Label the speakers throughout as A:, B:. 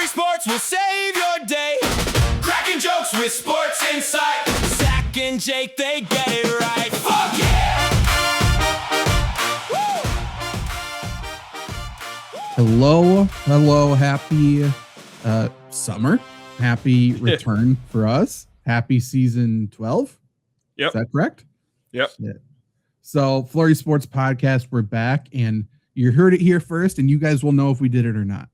A: Sports will save your day. Cracking jokes with sports insight. Zach and Jake, they get it right. Fuck yeah!
B: Hello, happy summer. Happy return for us. Happy season 12.
C: Yep.
B: Is that correct?
C: Yep.
B: Shit. So, FlurrySports Podcast, we're back, and you heard it here first, and you guys will know if we did it or not.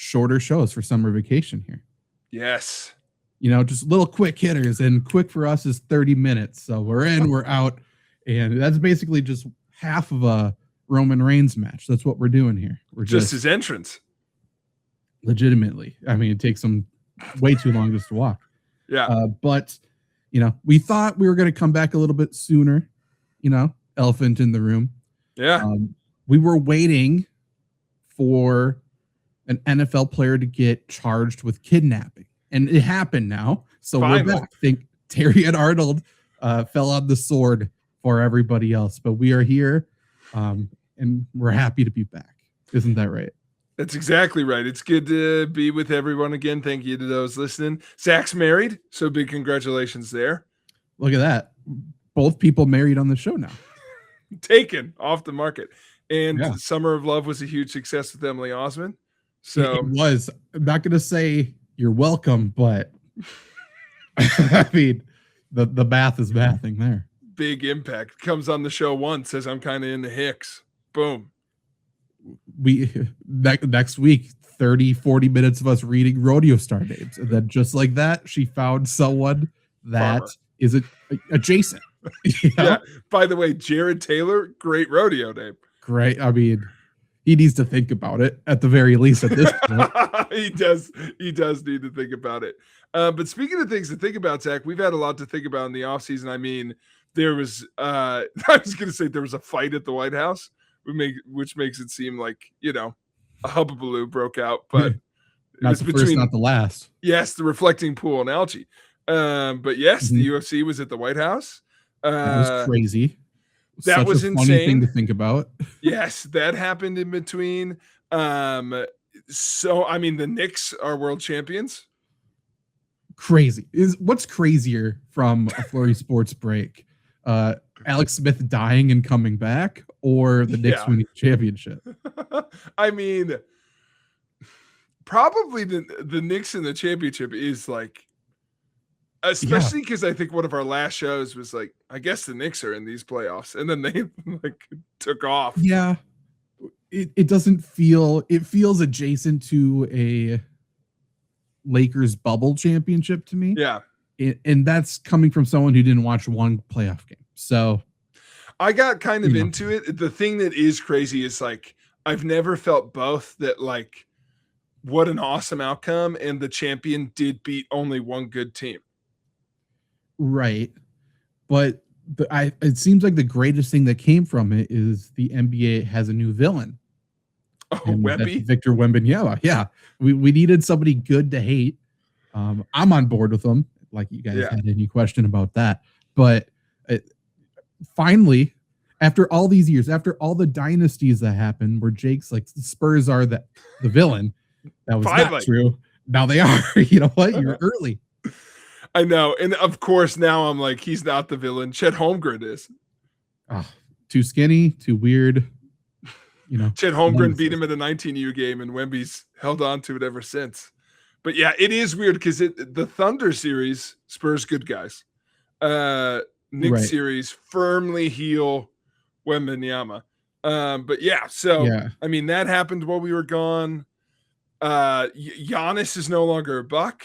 B: Shorter shows for summer vacation here.
C: Yes.
B: You know, just little quick hitters, and quick for us is 30 minutes. So we're in, we're out, and that's basically just half of a Roman Reigns match. That's what we're doing here. We're
C: just his entrance.
B: Legitimately. I mean, it takes them way too long just to walk.
C: Yeah.
B: But, you know, we thought we were going to come back a little bit sooner, you know, elephant in the room.
C: Yeah.
B: We were waiting for an NFL player to get charged with kidnapping, and it happened now. So Finally. We're back. I think Terry and Arnold fell on the sword for everybody else, but we are here, and we're happy to be back. Isn't that right?
C: That's exactly right. It's good to be with everyone again. Thank you to those listening. Zach's married, so big congratulations there.
B: Look at that. Both people married on the show now.
C: Taken off the market. And Summer of Love was a huge success with Emily Osmond. So
B: it was. I'm not going to say you're welcome, but I mean, the math is mathing there.
C: Big impact. Comes on the show once, says I'm kind of into Hicks. Boom.
B: We next week, 30-40 minutes of us reading rodeo star names, and then just like that, she found someone that is adjacent. You know?
C: Yeah. By the way, Jared Taylor, great rodeo name.
B: Great. I mean, he needs to think about it at the very least at this point.
C: He does need to think about it. But speaking of things to think about, Zach, we've had a lot to think about in the offseason. I mean, there was I was going to say there was a fight at the White House, which makes it seem like, you know, a hubbubaloo broke out, but
B: not the first, not the last.
C: Yes, the reflecting pool analogy. But yes, the UFC was at the White House.
B: That was crazy.
C: That was
B: a
C: insane.
B: Funny thing to think about.
C: Yes, that happened in between. So I mean, the Knicks are world champions.
B: Crazy. What's crazier from a Flurry Sports break? Alex Smith dying and coming back, or the Knicks winning the championship?
C: I mean, probably the Knicks in the championship is like, especially because I think one of our last shows was like, I guess the Knicks are in these playoffs, and then they like took off.
B: Yeah, it doesn't feel. It feels adjacent to a Lakers bubble championship to me.
C: Yeah,
B: and that's coming from someone who didn't watch one playoff game. So
C: I got kind of into it. The thing that is crazy is like I've never felt both. That like, what an awesome outcome, and the champion did beat only one good team.
B: Right. But it seems like the greatest thing that came from it is the NBA has a new villain.
C: Oh, Wemby?
B: Victor Wembanyama. Yeah. We needed somebody good to hate. I'm on board with them. Like you guys had any question about that. But finally, after all these years, after all the dynasties that happened where Jake's like the Spurs are the villain, that was not true. Now they are. You know what? You're early.
C: I know. And of course, now I'm like, he's not the villain. Chet Holmgren is.
B: Too skinny, too weird. You know,
C: Chet Holmgren beat him at a 19U game, and Wemby's held on to it ever since. But yeah, it is weird because the Thunder series, Spurs good guys. Knicks series, firmly heel Wembanyama. But yeah, so I mean, that happened while we were gone. Giannis is no longer a Buck.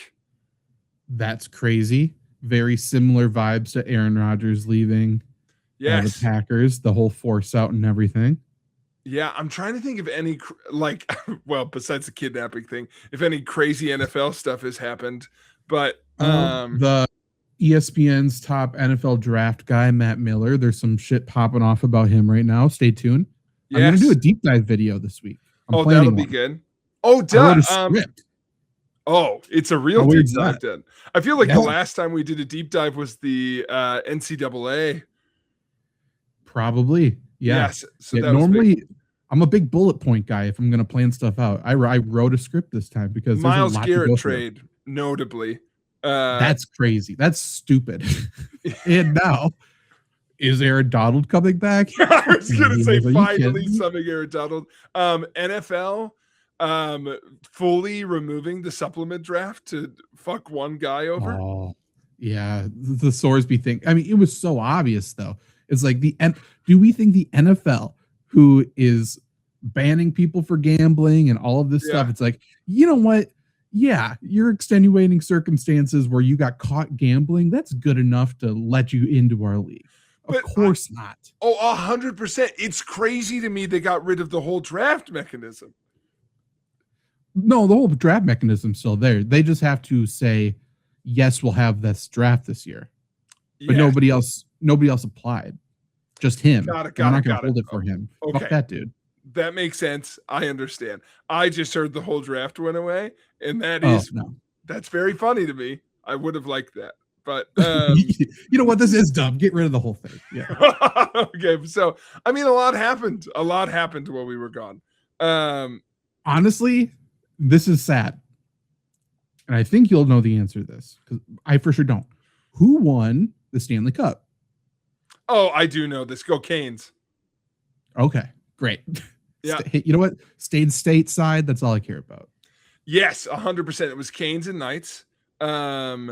B: That's crazy. Very similar vibes to Aaron Rodgers leaving the Packers, the whole force out and everything.
C: Yeah, I'm trying to think of any, like, well, besides the kidnapping thing, if any crazy NFL stuff has happened. But
B: the ESPN's top NFL draft guy, Matt Miller, there's some shit popping off about him right now. Stay tuned. Yes. I'm going to do a deep dive video this week.
C: That'll be good. Oh, duh. It's a real deep dive then. I feel like the last time we did a deep dive was the NCAA.
B: Probably. Yeah.
C: Yes. So that
B: normally I'm a big bullet point guy if I'm going to plan stuff out. I wrote a script this time because there's
C: Miles
B: a lot
C: Garrett
B: to go
C: trade, notably.
B: That's crazy. That's stupid. And now, is Aaron Donald coming back?
C: I was going to say,
B: Are you
C: finally,
B: kidding me?
C: something Aaron Donald. NFL fully removing the supplement draft to fuck one guy over.
B: Oh, yeah. The Sorsby thing. I mean, it was so obvious, though. It's like do we think the NFL, who is banning people for gambling and all of this stuff, it's like, you know what? Yeah, you're extenuating circumstances where you got caught gambling. That's good enough to let you into our league. Of course not.
C: Oh, 100%. It's crazy to me they got rid of the whole draft mechanism.
B: No, the whole draft mechanism's still there. They just have to say, yes, we'll have this draft this year. But nobody else applied. Just him.
C: Got it.
B: We're not going to hold it for him.
C: Okay.
B: Fuck that dude.
C: That makes sense. I understand. I just heard the whole draft went away, and that's very funny to me. I would have liked that. But
B: you know what? This is dumb. Get rid of the whole thing. Yeah.
C: Okay. So, I mean, a lot happened. A lot happened while we were gone.
B: Honestly, this is sad. And I think you'll know the answer to this because I for sure don't. Who won the Stanley Cup?
C: Oh, I do know this. Go Canes.
B: Okay, great.
C: Yeah.
B: You know what? Stayed stateside. That's all I care about.
C: Yes, 100%. It was Canes and Knights. And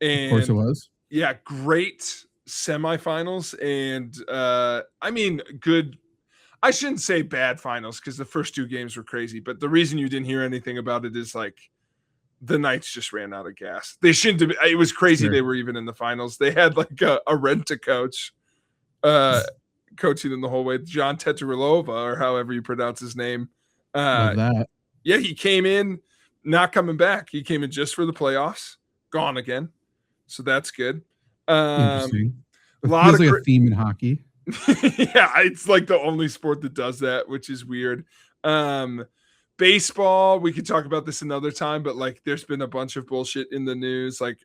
B: of course it was.
C: Yeah, great semifinals. And I mean, good. I shouldn't say bad finals because the first two games were crazy. But the reason you didn't hear anything about it is like the Knights just ran out of gas. They shouldn't have. It was crazy. Sure. They were even in the finals. They had like a rent-a-coach coaching them the whole way. John Teterilova, or however you pronounce his name.
B: Love that.
C: Yeah, he came in, not coming back. He came in just for the playoffs, gone again. So that's good.
B: Interesting. It feels like a theme in hockey.
C: Yeah, it's like the only sport that does that, which is weird. Baseball, we could talk about this another time, but like there's been a bunch of bullshit in the news. Like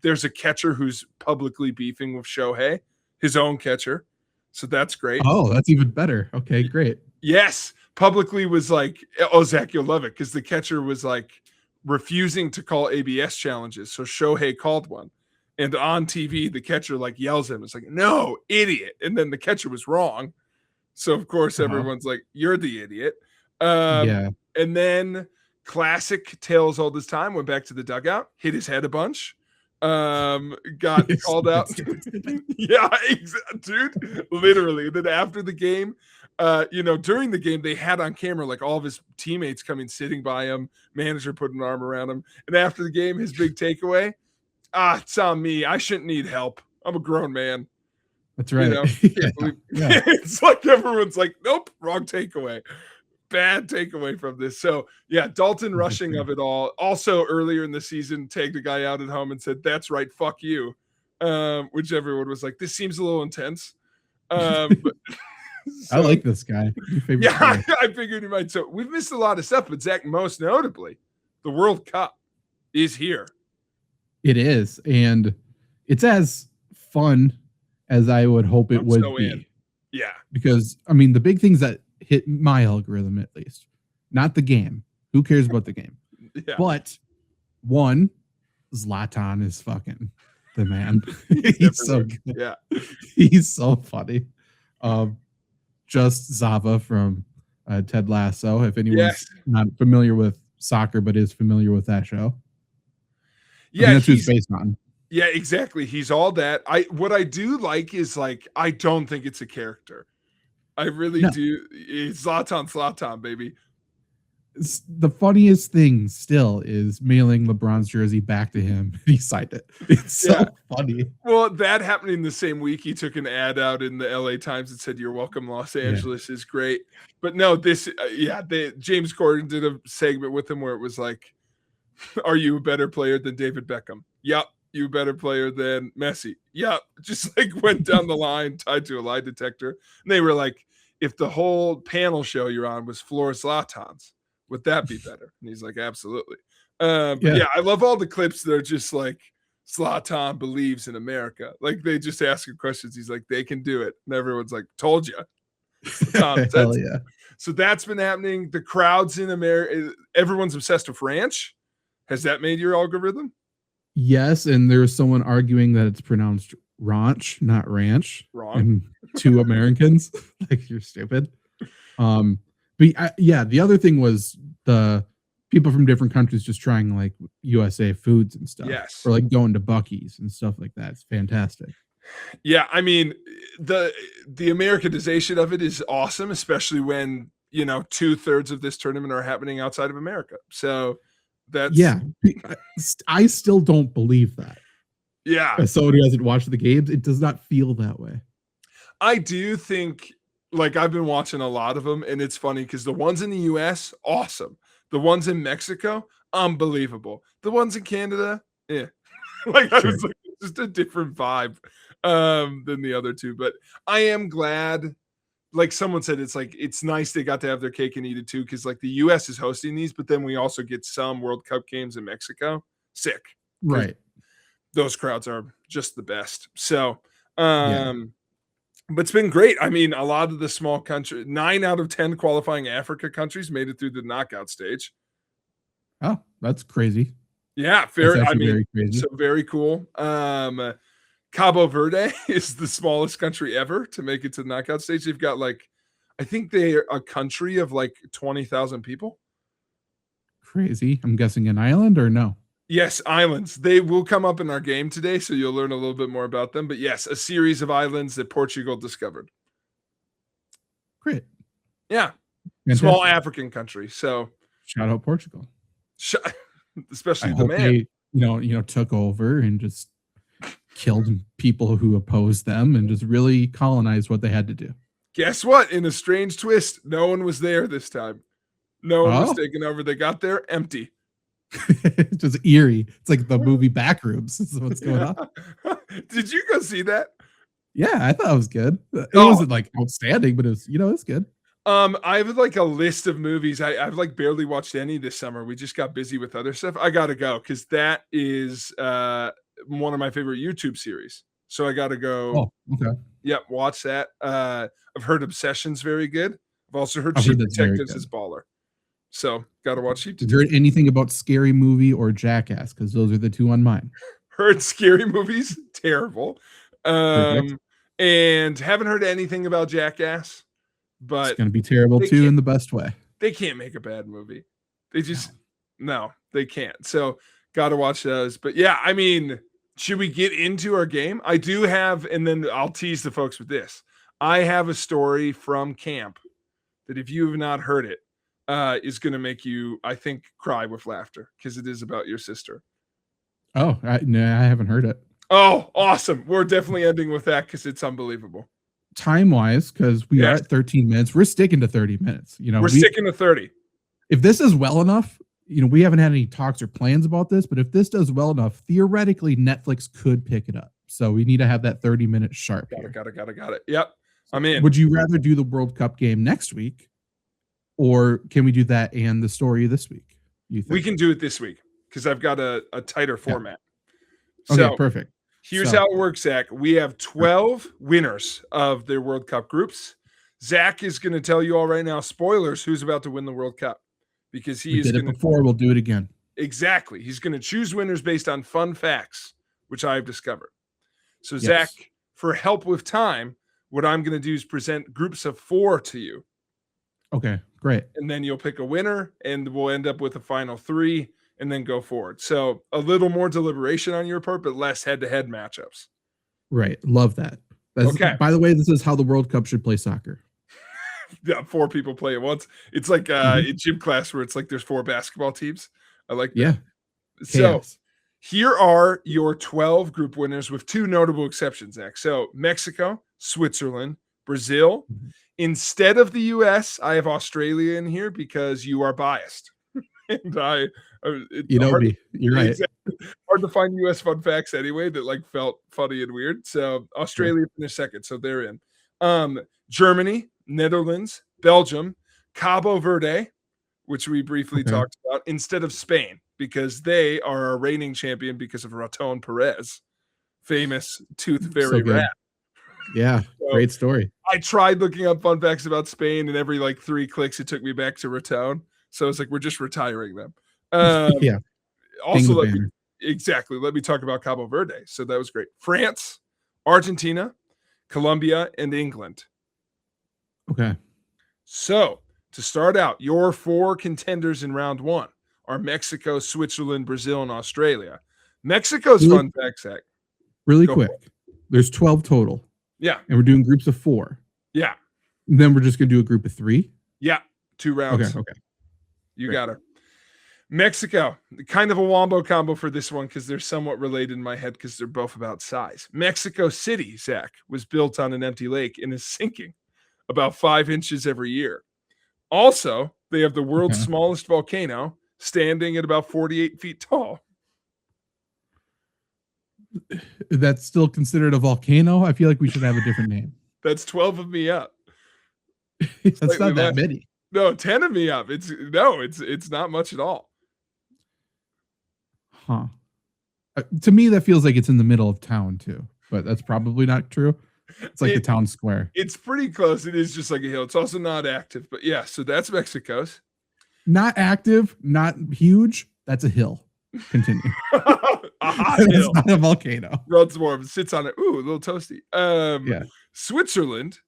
C: there's a catcher who's publicly beefing with Shohei, his own catcher. So that's great.
B: Oh, that's even better. Okay, great.
C: Yes. Publicly was like, oh, Zach, you'll love it. Because the catcher was like refusing to call ABS challenges. So Shohei called one. And on TV, the catcher like yells at him. It's like, no, idiot. And then the catcher was wrong. So of course, everyone's like, you're the idiot.
B: Yeah.
C: And then classic Tails all this time, went back to the dugout, hit his head a bunch. Got called out. Yeah, dude, literally. And then after the game, during the game, they had on camera like all of his teammates coming, sitting by him, manager put an arm around him. And after the game, his big takeaway, it's on me. I shouldn't need help. I'm a grown man.
B: That's right.
C: Yeah. It's like everyone's like, nope, wrong takeaway. Bad takeaway from this. So yeah, Dalton rushing of it all. Also earlier in the season, tagged a guy out at home and said, "That's right, fuck you," which everyone was like, "This seems a little intense." But,
B: I like this guy.
C: Yeah, I figured he might. So we've missed a lot of stuff, but Zach, most notably, the World Cup is here. It
B: is, and it's as fun as I would hope it would be.
C: Yeah,
B: because I mean, the big things that hit my algorithm, at least, not the game. Who cares about the game?
C: Yeah.
B: But one, Zlatan is fucking the man. He's so good.
C: Yeah,
B: he's so funny. Just Zava from Ted Lasso. If anyone's not familiar with soccer but is familiar with that show,
C: yeah,
B: that's who it's based on.
C: Yeah, exactly. He's all that. What I do like is like I don't think it's a character. I really do. It's Zlatan, baby.
B: The funniest thing still is mailing LeBron's jersey back to him. He signed it. It's so funny.
C: Well, that happened in the same week. He took an ad out in the LA Times that said, "You're welcome, Los Angeles is great." But no, James Corden did a segment with him where it was like, "Are you a better player than David Beckham?" Yep. You a better player than Messi? Yep. Just like went down the line, tied to a lie detector. And they were like, if the whole panel show you're on was Floor Zlatan's, would that be better? And he's like, absolutely. Yeah, I love all the clips that are just like, Zlatan believes in America. Like they just ask him questions. He's like, they can do it. And everyone's like, told you.
B: Hell yeah.
C: So that's been happening. The crowds in America, everyone's obsessed with ranch. Has that made your algorithm?
B: Yes, and there's someone arguing that it's pronounced ranch, not ranch.
C: Wrong.
B: And 2 Americans. Like, you're stupid. But the other thing was the people from different countries just trying like USA foods and stuff.
C: Yes.
B: Or like going to Buc-ee's and stuff like that. It's fantastic.
C: Yeah, I mean, the Americanization of it is awesome, especially when 2/3 of this tournament are happening outside of America. So that's
B: I still don't believe that.
C: Yeah.
B: As someone who hasn't watched the games, it does not feel that way.
C: I do think, like, I've been watching a lot of them, and it's funny because the ones in the US, awesome. The ones in Mexico, unbelievable. The ones in Canada, yeah. Like, I was like, it's just a different vibe than the other two. But I am glad, like someone said, it's like, it's nice they got to have their cake and eat it too, because like the US is hosting these, but then we also get some World Cup games in Mexico. Sick.
B: Right.
C: Those crowds are just the best. So, but it's been great. I mean, a lot of the small countries, 9 out of 10 qualifying Africa countries made it through the knockout stage.
B: Oh, that's crazy.
C: Yeah, very crazy. So very cool. Cabo Verde is the smallest country ever to make it to the knockout stage. They've got like, I think they're a country of like 20,000 people.
B: Crazy. I'm guessing an island or no?
C: Yes, islands. They will come up in our game today, so you'll learn a little bit more about them. But yes, a series of islands that Portugal discovered.
B: Great.
C: Yeah.
B: Fantastic.
C: Small African country. So
B: shout out Portugal.
C: Especially
B: the man. They, took over and just killed people who opposed them and just really colonized what they had to do.
C: Guess what? In a strange twist, no one was there this time. No one was taken over. They got there empty.
B: It's just eerie. It's like the movie Backrooms. This is what's going on.
C: Did you go see that?
B: Yeah, I thought it was good. It wasn't like outstanding, but it was, it's good.
C: I have like a list of movies. I've like barely watched any this summer. We just got busy with other stuff. I gotta go because that is one of my favorite YouTube series. So I gotta go.
B: Oh, okay.
C: Yep, watch that. I've heard Obsession's very good. I've also heard Cheap Detectives is baller. So gotta watch Cheap Detectives.
B: Have you heard anything about Scary Movie or Jackass? Because those are the 2 on mine.
C: Heard Scary Movies, terrible. And haven't heard anything about Jackass. But
B: it's gonna be terrible too in the best way.
C: They can't make a bad movie. They just no, they can't. So gotta watch those. But yeah, I mean, should we get into our game? I do have, and then I'll tease the folks with this. I have a story from camp that if you have not heard it, is going to make you, I think, cry with laughter because it is about your sister.
B: Oh, I haven't heard it.
C: Oh, awesome. We're definitely ending with that because it's unbelievable.
B: Time-wise, because we are at 13 minutes. We're sticking to 30 minutes. We're
C: sticking to 30.
B: If this is well enough, we haven't had any talks or plans about this, but if this does well enough, theoretically, Netflix could pick it up. So we need to have that 30-minute sharp.
C: Got it. Yep. I'm in.
B: Would you rather do the World Cup game next week? Or can we do that and the story this week? You think?
C: We can do it this week because I've got a tighter format.
B: Okay, perfect.
C: Here's how it works, Zach. We have 12 winners of their World Cup groups. Zach is going to tell you all right now, spoilers, who's about to win the World Cup. Because he is
B: did it before, we'll do it again.
C: Exactly. He's going to choose winners based on fun facts, which I have discovered. So, Zach, for help with time, what I'm going to do is present groups of 4 to you.
B: Okay, great.
C: And then you'll pick a winner, and we'll end up with a final 3, and then go forward. So a little more deliberation on your part, but less head-to-head matchups.
B: Right. Love that.
C: Okay.
B: By the way, this is how the World Cup should play soccer.
C: Yeah, 4 people play at once. It's like in gym class where it's like there's 4 basketball teams. I like that.
B: Yeah.
C: So here are your 12 group winners with 2 notable exceptions, Zach. So Mexico, Switzerland, Brazil. Instead of the US, I have Australia in here because you are biased. And
B: you're right.
C: Hard to find US fun facts anyway that like felt funny and weird. So Australia finished second, so they're in. Germany, Netherlands, Belgium, Cabo Verde, which we briefly talked about, instead of Spain, because they are a reigning champion because of Raton Perez, famous tooth fairy rat.
B: Yeah,
C: So,
B: great story.
C: I tried looking up fun facts about Spain, and every like 3 clicks, it took me back to Raton. So it's like, we're just retiring them.
B: Yeah,
C: Also,
B: the banner.
C: let me talk about Cabo Verde. So that was great. France, Argentina, Colombia, and England.
B: Okay.
C: So to start out, your 4 contenders in round 1 are Mexico, Switzerland, Brazil, and Australia. Mexico's fun fact, Zach.
B: Really quick. There's 12 total.
C: Yeah.
B: And we're doing groups of 4.
C: Yeah.
B: And then we're just going to do a group of 3.
C: Yeah. 2 rounds.
B: Okay.
C: You got her. Mexico, kind of a wombo combo for this one because they're somewhat related in my head because they're both about size. Mexico City, Zach, was built on an empty lake and is sinking about 5 inches every year. Also, they have the world's smallest volcano, standing at about 48 feet tall.
B: That's still considered a volcano? I feel like we should have a different name.
C: That's 12 of me up.
B: That's not that many.
C: No, 10 of me up. It's not much at all.
B: Huh. To me, that feels like it's in the middle of town too, but that's probably not true. It's like the town square.
C: It's pretty close. It is just like a hill. It's also not active, but yeah. So that's Mexico's.
B: Not active, not huge. That's a hill. Continue.
C: A hot hill.
B: It's not a volcano.
C: Runs warm, sits on it. Ooh, a little toasty.
B: Yeah.
C: Switzerland.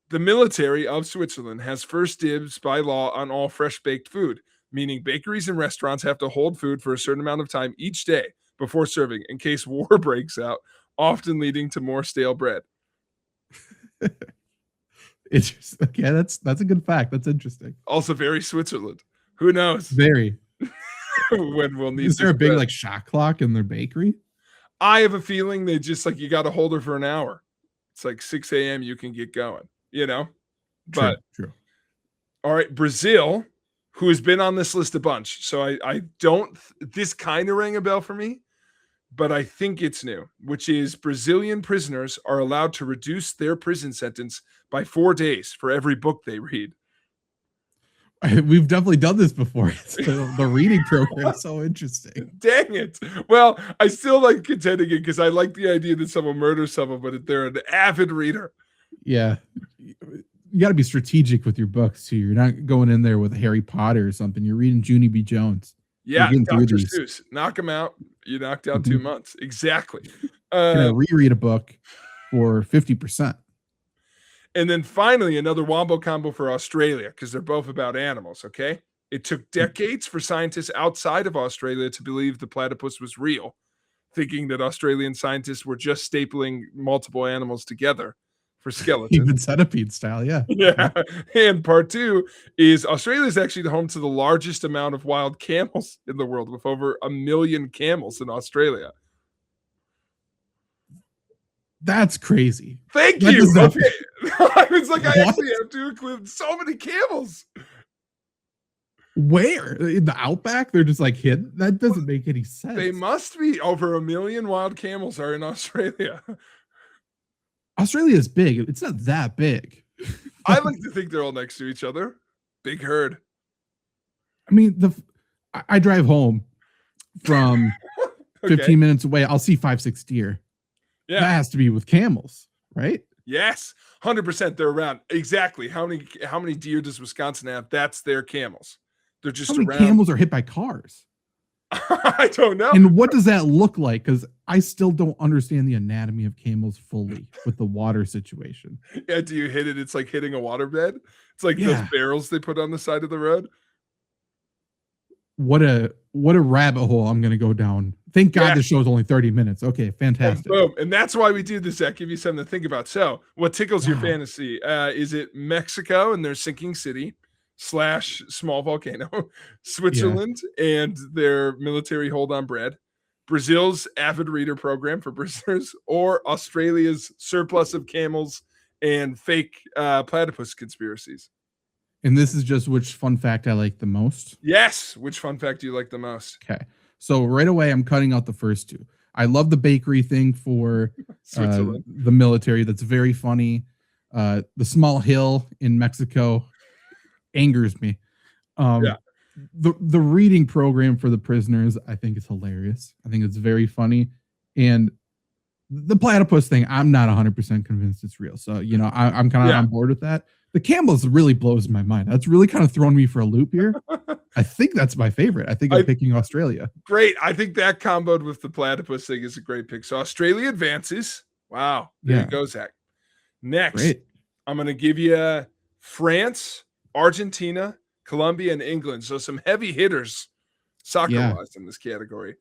C: The military of Switzerland has first dibs by law on all fresh baked food, meaning bakeries and restaurants have to hold food for a certain amount of time each day before serving in case war breaks out, often leading to more stale bread.
B: It's just, okay, that's a good fact. That's interesting.
C: Also very Switzerland. Who knows?
B: Very.
C: When we'll need.
B: Is there a big like shot clock in their bakery?
C: I have a feeling they just like, you got to hold her for an hour. It's like 6 a.m. you can get going, you know? But
B: true.
C: All right, Brazil, who has been on this list a bunch. So I don't, this kind of rang a bell for me, but I think it's new, which is Brazilian prisoners are allowed to reduce their prison sentence by 4 days for every book they read.
B: We've definitely done this before. The reading program is so interesting.
C: Dang it. Well, I still like contending it because I like the idea that someone murders someone, but they're an avid reader.
B: Yeah. You got to be strategic with your books too. You're not going in there with Harry Potter or something. You're reading Junie B. Jones.
C: Yeah, Dr. Seuss. Knock him out. You knocked out 2 months. Exactly.
B: Gonna reread a book for 50%.
C: And then finally, another wombo combo for Australia, because they're both about animals, okay? It took decades for scientists outside of Australia to believe the platypus was real, thinking that Australian scientists were just stapling multiple animals together for skeletons.
B: Even centipede style, yeah.
C: Yeah. And part 2 is Australia is actually the home to the largest amount of wild camels in the world, with over 1 million camels in Australia.
B: That's crazy.
C: Thank you. Okay. I was like, I actually have to include so many camels.
B: Where? In the outback? They're just like hidden? That doesn't make any sense.
C: They must be. Over 1 million wild camels are in Australia.
B: Australia is big. It's not that big.
C: I like to think they're all next to each other. Big herd.
B: I mean, I drive home from 15 minutes away. I'll see 5-6 deer.
C: Yeah.
B: That has to be with camels, right?
C: Yes, 100%. They're around. Exactly. How many deer does Wisconsin have? That's their camels. They're just
B: How many
C: around.
B: camels are hit by cars?
C: I don't know.
B: And what does that look like? Because I still don't understand the anatomy of camels fully with the water situation.
C: Yeah, do you hit it? It's like hitting a waterbed. It's like those barrels they put on the side of the road.
B: What a rabbit hole I'm going to go down. Thank God this show is only 30 minutes. Okay, fantastic.
C: Boom. And that's why we do this, Zach. Give you something to think about. So what tickles your fantasy? Is it Mexico and their sinking city / small volcano, Switzerland and their military hold on bread, Brazil's avid reader program for prisoners, or Australia's surplus of camels and fake platypus conspiracies?
B: And this is just which fun fact I like the most.
C: Yes. Which fun fact do you like the most?
B: Okay. So right away, I'm cutting out the first 2. I love the bakery thing for
C: Switzerland.
B: The military. That's very funny. The small hill in Mexico angers me. The reading program for the prisoners, I think is hilarious. I think it's very funny. And The platypus thing, I'm not 100% convinced it's real. So, I'm kind of on board with that. The Campbells really blows my mind. That's really kind of thrown me for a loop here. I think that's my favorite. I think I'm picking Australia.
C: Great. I think that comboed with the platypus thing is a great pick. So Australia advances. Wow. There you go, Zach. Next, I'm going to give you France, Argentina, Colombia, and England. So some heavy hitters soccer-wise in this category.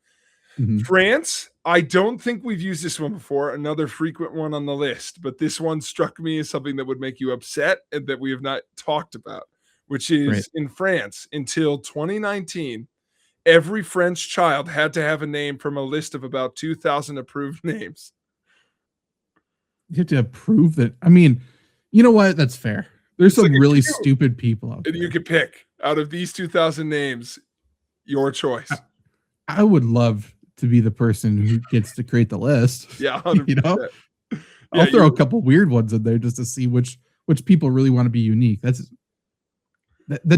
B: Mm-hmm.
C: France, I don't think we've used this one before, another frequent one on the list, but this one struck me as something that would make you upset and that we have not talked about, which is in France, until 2019, every French child had to have a name from a list of about 2,000 approved names.
B: You have to approve that. I mean, you know what? That's fair. There's some really stupid people out there.
C: And you could pick out of these 2,000 names, your choice.
B: I would love to be the person who gets to create the list.
C: Yeah, 100%.
B: I'll throw a couple weird ones in there just to see which people really want to be unique. That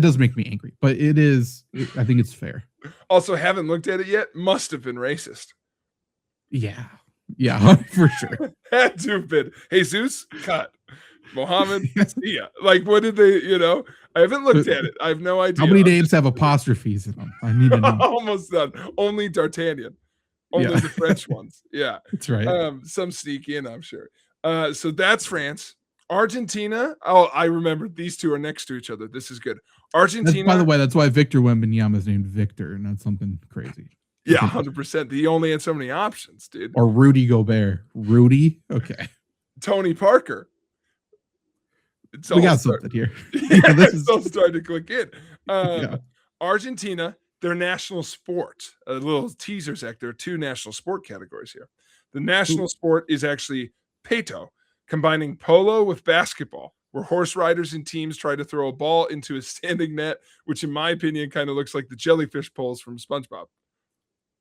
B: does make me angry, but I think it's fair.
C: Also, haven't looked at it yet. Must have been racist.
B: Yeah, for sure.
C: Had to have been. Jesus, cut. Mohammed, yeah. Like, what did they, I haven't looked at it. I have no idea.
B: How many names have apostrophes in them? I need to know.
C: Almost done. Only D'Artagnan. Only the French ones. Yeah.
B: That's right.
C: Some sneak in, I'm sure. So that's France. Argentina. Oh, I remember these two are next to each other. This is good. Argentina.
B: By the way, that's why Victor Wembanyama is named Victor, and not something crazy.
C: Yeah, 100%. He only had so many options, dude.
B: Or Rudy Gobert. Rudy? Okay.
C: Tony Parker.
B: We got something here.
C: It's all starting to click in. Argentina, their national sport. A little teaser, Zach. There are two national sport categories here. The national sport is actually Peto, combining polo with basketball, where horse riders and teams try to throw a ball into a standing net, which in my opinion kind of looks like the jellyfish poles from SpongeBob.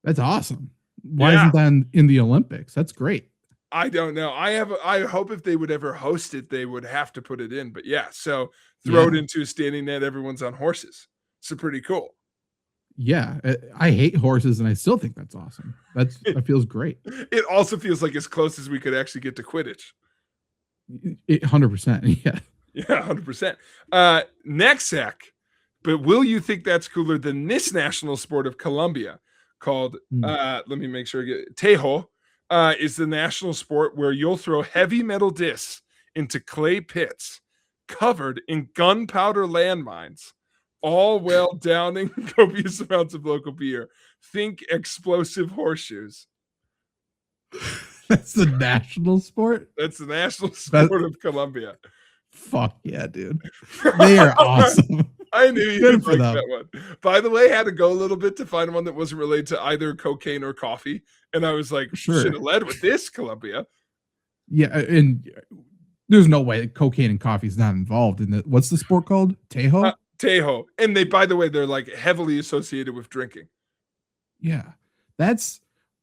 B: That's awesome. Why isn't that in the Olympics? That's great.
C: I don't know. I hope if they would ever host it, they would have to put it in. But so throw it into a standing net. Everyone's on horses. So pretty cool.
B: Yeah. I hate horses and I still think that's awesome. That feels great.
C: It also feels like as close as we could actually get to Quidditch.
B: 100%. Yeah.
C: Yeah, 100%. Next, Zach. But will you think that's cooler than this national sport of Colombia called, let me make sure I get it. Tejo. Is the national sport where you'll throw heavy metal discs into clay pits covered in gunpowder landmines, all while downing copious amounts of local beer. Think explosive horseshoes.
B: That's the national sport?
C: That's the national sport of Colombia.
B: Fuck yeah, dude. They are awesome.
C: I knew you'd like that one. By the way, I had to go a little bit to find one that wasn't related to either cocaine or coffee. And I was like, should have led with this, Colombia.
B: Yeah, and there's no way cocaine and coffee is not involved in it. What's the sport called? Tejo?
C: Tejo. And they're like heavily associated with drinking.
B: Yeah.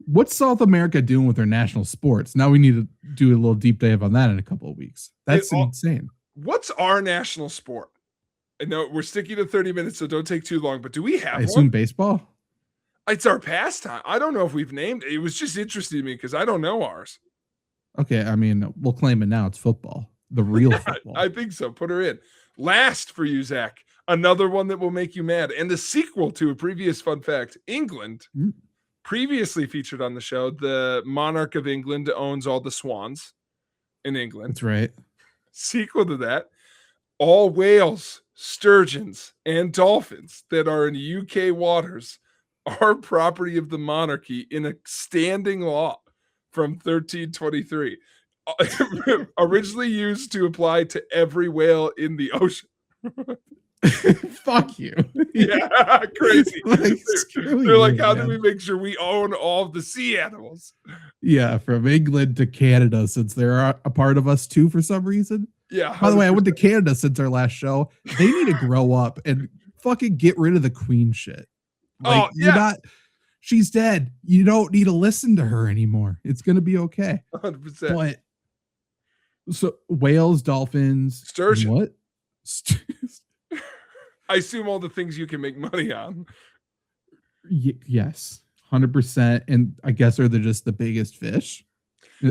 B: What's South America doing with their national sports? Now we need to do a little deep dive on that in a couple of weeks. That's insane.
C: What's our national sport? I know we're sticking to 30 minutes, so don't take too long, but do we have
B: I assume baseball?
C: It's our pastime. I don't know if we've named it. It was just interesting to me because I don't know ours.
B: Okay, I mean, we'll claim it now. It's football. The real football.
C: I think so. Put her in. Last for you, Zach. Another one that will make you mad. And the sequel to a previous fun fact. England, previously featured on the show, the monarch of England owns all the swans in England.
B: That's right.
C: Sequel to that, all whales, sturgeons, and dolphins that are in UK waters are property of the monarchy in a standing law from 1323. Originally used to apply to every whale in the ocean.
B: Fuck you.
C: Yeah, crazy. They're like, how
B: man.
C: do we make sure we own all of the sea animals?
B: Yeah, from England to Canada, since they're a part of us too for some reason.
C: Yeah. 100%.
B: By the way, I went to Canada since our last show. They need to grow up and fucking get rid of the queen shit. Like, she's dead. You don't need to listen to her anymore. It's going to be okay.
C: 100%.
B: But so whales, dolphins,
C: sturgeon.
B: What?
C: I assume all the things you can make money on.
B: Yes, 100%. And I guess are they just the biggest fish?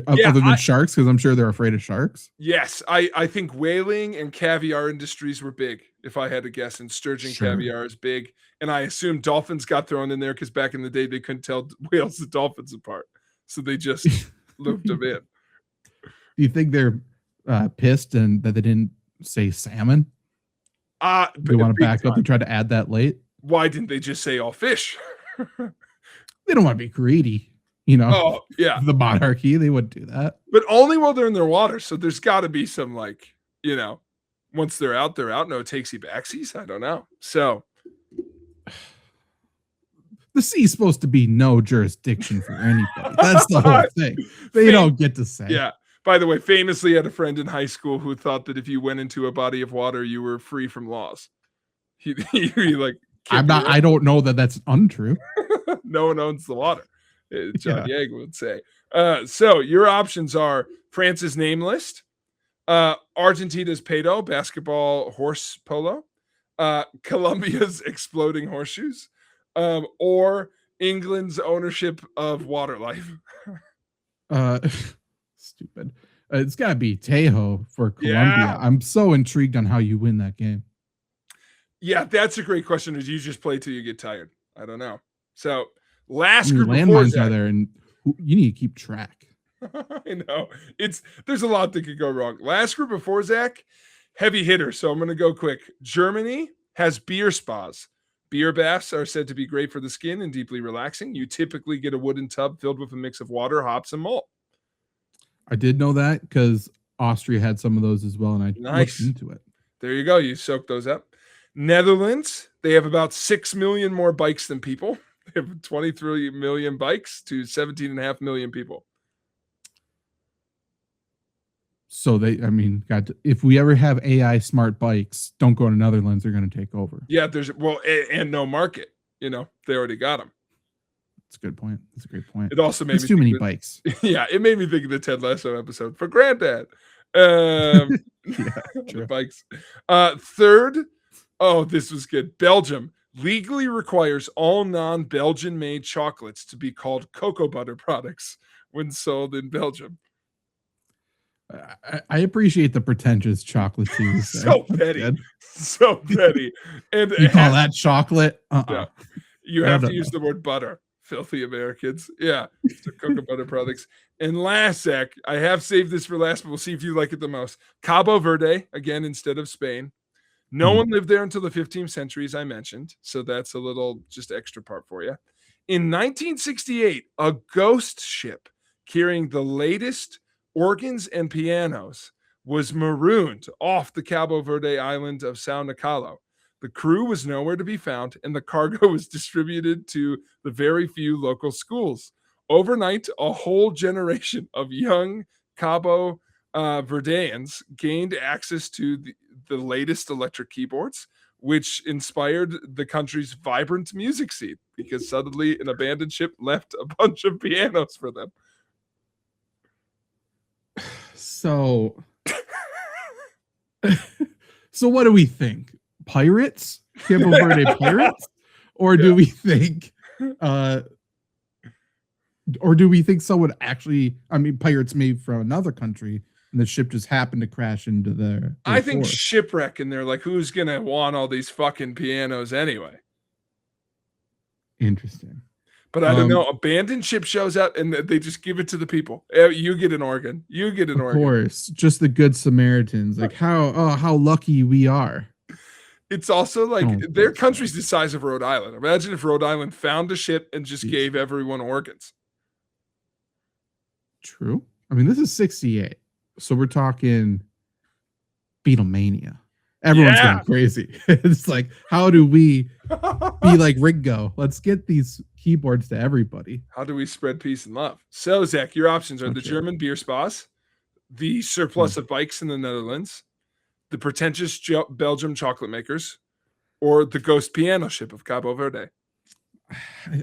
B: Other than sharks, because I'm sure they're afraid of sharks.
C: Yes, I think whaling and caviar industries were big, if I had to guess, and sturgeon caviar is big. And I assume dolphins got thrown in there because back in the day they couldn't tell whales and dolphins apart. So they just looped them in.
B: Do you think they're pissed and that they didn't say salmon? They want to back up and try to add that late?
C: Why didn't they just say all fish?
B: They don't want to be greedy.
C: Oh, yeah.
B: The monarchy, they wouldn't do that.
C: But only while they're in their water. So there's got to be some, like, once they're out, no takesy backsies. I don't know. So
B: the sea is supposed to be no jurisdiction for anybody. That's the whole thing. They don't get to say.
C: Yeah. By the way, famously had a friend in high school who thought that if you went into a body of water, you were free from laws. He like,
B: I don't know that that's untrue.
C: No one owns the water. John Yang would say. So your options are France's name list, Argentina's pedo, basketball, horse polo, Colombia's exploding horseshoes, or England's ownership of water life.
B: Stupid. It's got to be Tejo for Colombia.
C: Yeah.
B: I'm so intrigued on how you win that game.
C: Yeah, that's a great question. Is you just play till you get tired? I don't know. So last
B: Your
C: group
B: landmines
C: before
B: are there, and you need to keep track.
C: I know there's a lot that could go wrong. Last group before Zach, heavy hitter. So I'm going to go quick. Germany has beer spas. Beer baths are said to be great for the skin and deeply relaxing. You typically get a wooden tub filled with a mix of water, hops, and malt.
B: I did know that because Austria had some of those as well, and I looked into it.
C: There you go. You soak those up. Netherlands, they have about 6 million more bikes than people. They have 23 million bikes to 17.5 million people.
B: So God, if we ever have AI smart bikes, don't go to Netherlands. They're going to take over.
C: Yeah, and no market. They already got them.
B: That's a good point. That's a great point.
C: It also made me
B: too many bikes.
C: Yeah, it made me think of the Ted Lasso episode for Granddad. The bikes. Third, this was good. Belgium legally requires all non-Belgian made chocolates to be called cocoa butter products when sold in Belgium.
B: I appreciate the pretentious chocolatiers.
C: So petty. So petty. And
B: you call that chocolate?
C: Yeah. You have to use the word butter. Filthy Americans. Yeah. So cocoa butter products. And last, Zach, I have saved this for last, but we'll see if you like it the most. Cabo Verde, again, instead of Spain. No one lived there until the 15th century, as I mentioned. So that's a little just extra part for you. In 1968, a ghost ship carrying the latest organs and pianos was marooned off the Cabo Verde island of Sao Nicolo. The crew was nowhere to be found, and the cargo was distributed to the very few local schools. Overnight, a whole generation of young Cabo Verdeans gained access to the latest electric keyboards, which inspired the country's vibrant music scene because suddenly an abandoned ship left a bunch of pianos for them.
B: So what do we think? Pirates? Cabo Verde pirates? Or do we think someone actually, pirates made from another country and the ship just happened to crash into their
C: I think shipwreck, and they're like, who's gonna want all these fucking pianos anyway?
B: Interesting.
C: But I don't know. Abandoned ship shows up and they just give it to the people. You get an organ. You get an organ.
B: Of course. Just the good Samaritans. Like how lucky we are.
C: It's also like their country's the size of Rhode Island. Imagine if Rhode Island found a ship and just gave everyone organs.
B: True. This is 68. So we're talking Beatlemania. Everyone's going crazy. It's like, how do we be like Ringo? Let's get these keyboards to everybody.
C: How do we spread peace and love? So, Zach, your options are the German beer spas, the surplus of bikes in the Netherlands, the pretentious Belgium chocolate makers, or the ghost piano ship of Cabo Verde.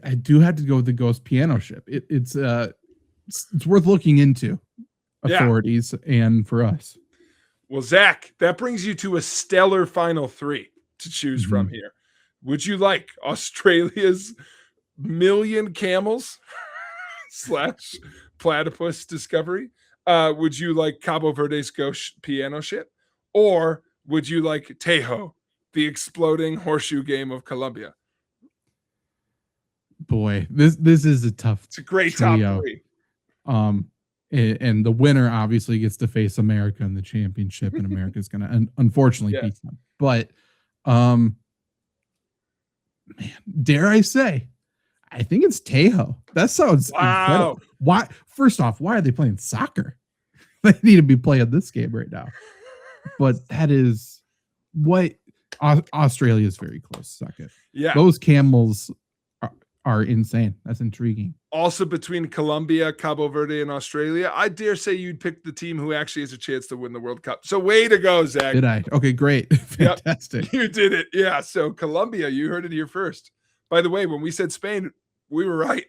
B: I do have to go with the ghost piano ship. It's worth looking into, authorities and for us.
C: Well, Zach, that brings you to a stellar final three to choose from here. Would you like Australia's million camels / platypus discovery? Would you like Cabo Verde's ghost piano ship? Or would you like Tejo, the exploding horseshoe game of Colombia?
B: Boy, this is a tough.
C: It's a great
B: trio.
C: top three.
B: And the winner obviously gets to face America in the championship, and America's gonna unfortunately beat them. But man, dare I say, I think it's Tejo. That sounds incredible. Why? First off, why are they playing soccer? They need to be playing this game right now. But that is what Australia is very close. Second, those camels are insane. That's intriguing.
C: Also, between Colombia, Cabo Verde, and Australia, I dare say you'd pick the team who actually has a chance to win the World Cup. So way to go, Zach.
B: Did I? Okay, great. Fantastic.
C: Yep, you did it. Yeah. So Colombia, you heard it here first. By the way, when we said Spain, we were right.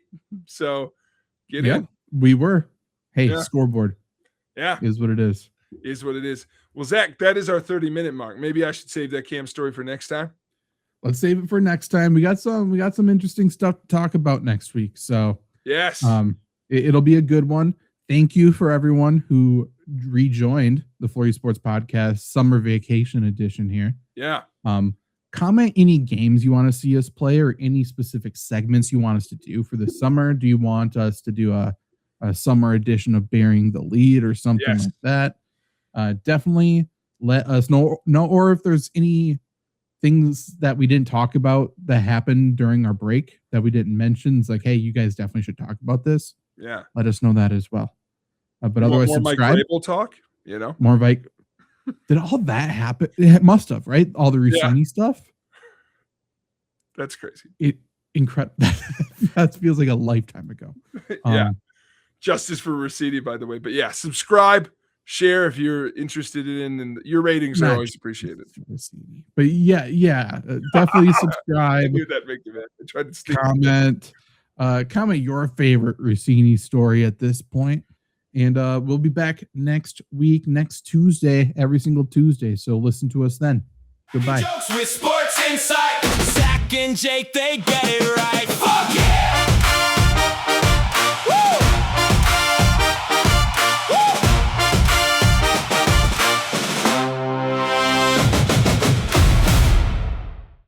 C: So get in.
B: We were. Hey, scoreboard.
C: Yeah.
B: Is what it is.
C: Is what it is. Well, Zach, that is our 30-minute mark. Maybe I should save that Cam story for next time.
B: Let's save it for next time. We got some interesting stuff to talk about next week. So
C: yes,
B: it'll be a good one. Thank you for everyone who rejoined the FlurrySports Podcast Summer Vacation Edition here.
C: Yeah.
B: Comment any games you want to see us play or any specific segments you want us to do for the summer. Do you want us to do a summer edition of Bearing the Lead or something like that? Definitely let us know. Or if there's any things that we didn't talk about that happened during our break that we didn't mention. It's like, hey, you guys definitely should talk about this.
C: Yeah.
B: Let us know that as well. But otherwise,
C: more
B: subscribe.
C: Mike Vrabel talk,
B: More Mike. Did all that happen? It must have, right? All the Rossini stuff.
C: That's crazy.
B: Incredible. That feels like a lifetime ago.
C: Justice for Rossini, by the way. But yeah, subscribe. Share if you're interested in, and your ratings are always appreciated.
B: But definitely subscribe.
C: I knew that make you mad. I tried to
B: comment your favorite Rossini story at this point, and we'll be back next week, next Tuesday, every single Tuesday. So listen to us then. Goodbye.
A: Jokes with sports insight. Zach and Jake, they get it right. Fuck yeah.